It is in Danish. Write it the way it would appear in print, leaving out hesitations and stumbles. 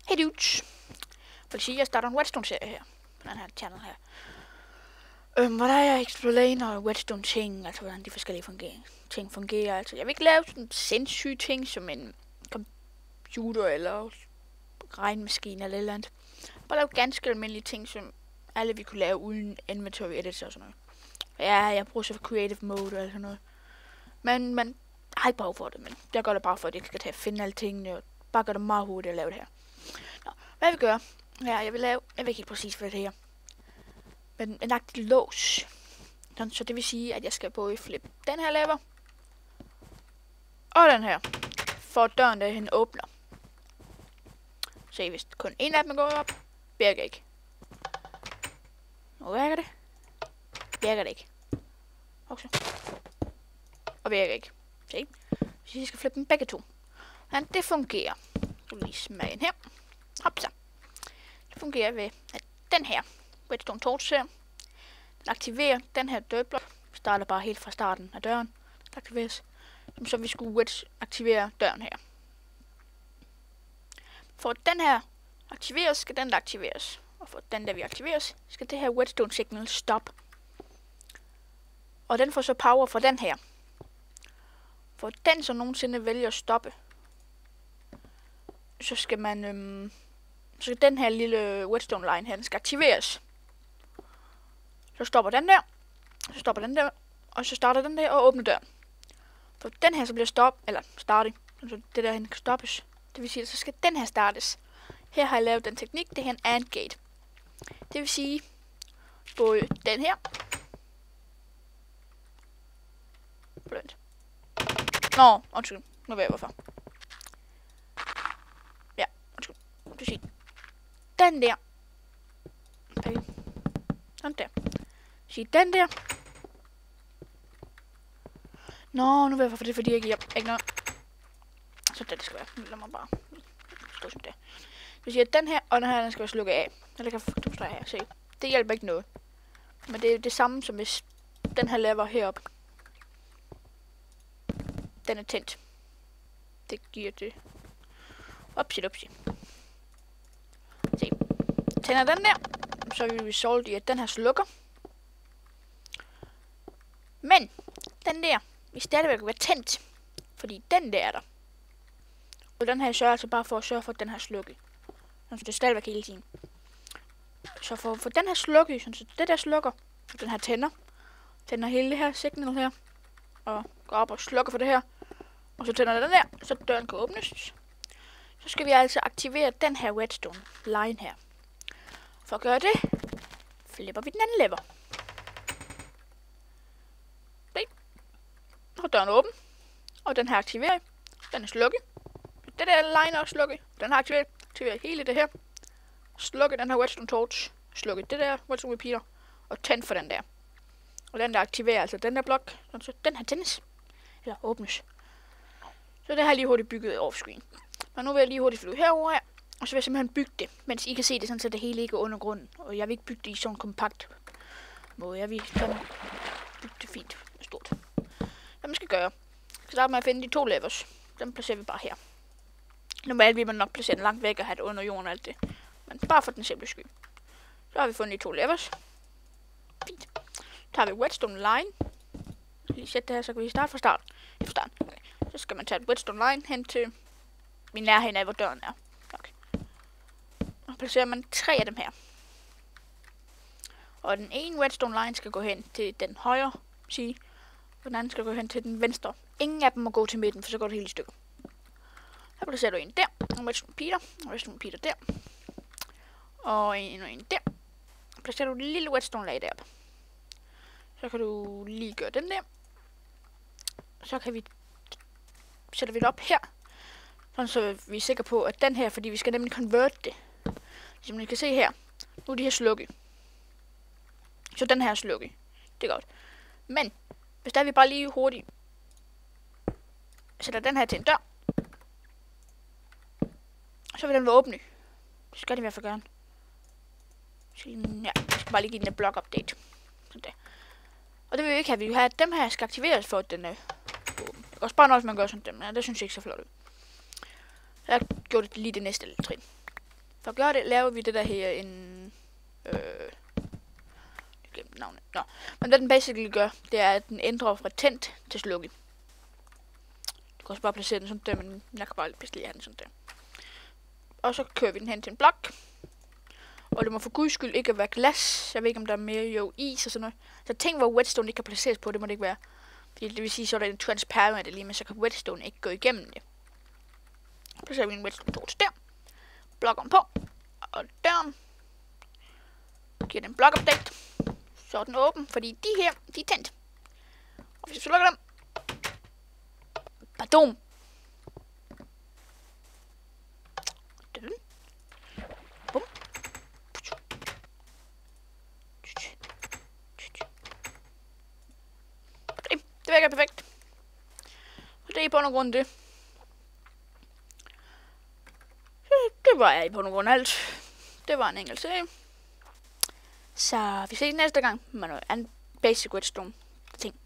Hey dudes. Jeg vil sige, at jeg starter en Whetstone-serie her. På den her channel her. Hvor der er explain og Whetstone-ting, altså hvordan de forskellige ting fungerer. Altså, jeg vil ikke lave sådan sindssyge ting som en computer eller regnmaskine eller et eller andet. Bare lave ganske almindelige ting, som alle vi kunne lave uden inventory edits og sådan noget. Ja, jeg bruger så for creative mode og sådan noget. Men man har ikke behov for det, men jeg gør det bare for, at jeg skal tage at finde alle tingene og bare gøre det meget hurtigt at lave det her. Nå, hvad jeg vil gøre? Ja, jeg vil ikke helt præcis for det her. Men en agtig lås. Så det vil sige, at jeg skal både flippe den her lever og den her, for at døren derhen åbner. Se, hvis kun en af dem går op, virker ikke. Nu virker det. Virker det ikke. Okay. Og virker ikke. Se, hvis jeg skal flippe dem begge to. Men det fungerer. Du lige smage den her. Hop så. Det fungerer ved, at den her Whetstone torch her, den aktiverer den her dørblok. Starter bare helt fra starten af døren. Den aktiveres. Så vi skulle aktivere døren her. For at den her aktiveres, skal den der aktiveres. Og for at den der vi aktiveres, skal det her Whetstone signal stoppe. Og den får så power fra den her. For den som nogensinde vælger at stoppe, så skal man så skal den her lille Whetstone line her, den skal aktiveres. Så stopper den der, så stopper den der, og så starter den der og åbner døren. For den her så bliver startet, så det der kan stoppes. Det vil sige, at så skal den her startes. Her har jeg lavet den teknik, det her er en AND gate. Det vil sige, både den her. Blødt. Nå, undskyld. Nu ved jeg hvorfor. Ja, undskyld. Du siger, den der. Okay. Sådan der. Sige den der. Nå, nu ved jeg hvorfor. Det er fordi, jeg giver ikke noget. Så det skal være. Lad mig bare stå sådan der. Det vil sige, at den her og den her, den skal være slukket af. Eller kan få streger her. Se. Det hjælper ikke noget. Men det er det samme som hvis den her lever heroppe. Den er tændt. Det giver det. Upsi. Se. Tænder den der. Så vil vi solve i, at den her slukker. Men den der vil stadigvæk være tændt. Fordi den der er der. Og den her sørger altså bare for at sørge for, at den her slukker. Så det er stadigvæk hele tiden. Så for den her slukker, så det der slukker, så den her tænder hele det her signal her. Og går op og slukker for det her. Og så tænder den der, så døren kan åbnes. Så skal vi altså aktivere den her Whetstone line her. For at gøre det, flipper vi den anden lever. Se. Og døren er åben. Og den her aktiverer. Den er slukket. Det der line er slukket. Den har aktiveret hele det her. Slukket den her Whetstone torch. Slukket det der Whetstone repeater. Og tændt for den der. Og den der aktiverer altså den der blok. Så den her tændes. Eller åbnes. Så det har jeg lige hurtigt bygget offscreen. Men nu vil jeg lige hurtigt flyve herover her. Og så vil jeg simpelthen bygge det, mens I kan se det sådan, så det hele ikke er under grunden. Og jeg vil ikke bygge det i sådan en kompakt måde. Jeg vil sådan bygge det fint og stort. Hvad man skal gøre. Jeg skal starte med at finde de 2 levers. Dem placerer vi bare her. Normalt vil man nok placere den langt væk og have det under jorden og alt det. Men bare for den simple skyld. Så har vi fundet de 2 levers. Fint. Så tager vi Whetstone line. Lige sætte det her, så kan vi starte fra start. Okay. Så skal man tage et Whetstone line hen til min nærheden af, hvor døren er. Okay. Og placerer man 3 af dem her. Og den ene Whetstone line skal gå hen til den højre side. Og den anden skal gå hen til den venstre. Ingen af dem må gå til midten, for så går det hele i stykker. Så placerer du en der, og Whetstone repeater der. Og en der. Så placerer du et lille Whetstone lag deroppe. Så kan du lige gøre den der. Så kan vi sætter vi det op her. Sådan så vi er sikre på, at den her, fordi vi skal nemlig convert det. Som I kan se her. Nu er de her slukket. Så den her er slukket. Det er godt. Men, hvis der vi bare lige hurtigt sætter den her til en dør. Så vil den være åbne. Det skal det i hvert fald gøre. Ja, jeg skal bare lige give den en block update. Sådan der. Og det vil vi ikke have. Vi vil have, at dem her skal aktiveres for, at den er åben. Det er også bare noget, hvis man gør sådan dem. Ja, det synes jeg ikke så flot ud. Jeg har gjort det lige det næste trin. For at gøre det, laver vi det der her en... jeg glemte navnet. Nå. Men hvad den basically gør, det er, at den ændrer fra tændt til slukket. Du kan også bare placere den sådan der, men jeg kan bare bedst lige have den sådan der. Og så kører vi den hen til en blok. Og det må for guds skyld ikke være glas. Jeg ved ikke, om der er mere is og sådan noget. Så ting, hvor whetstone ikke kan placeres på, det må det ikke være. Det vil sige, så er der en transparent lige, men så kan whetstone ikke gå igennem det. Så placerer vi en whetstone torch der. Blokken på. Og der. Giver den blok update. Så er den åben, fordi de her, de er tændt. Og hvis vi lukker dem. Badum. Bum. Det virker perfekt. Og det er i bund og grund det. Det var i bund og grund alt. Det var en enkelt serie. Så vi ses næste gang med noget andet basic whetstone ting.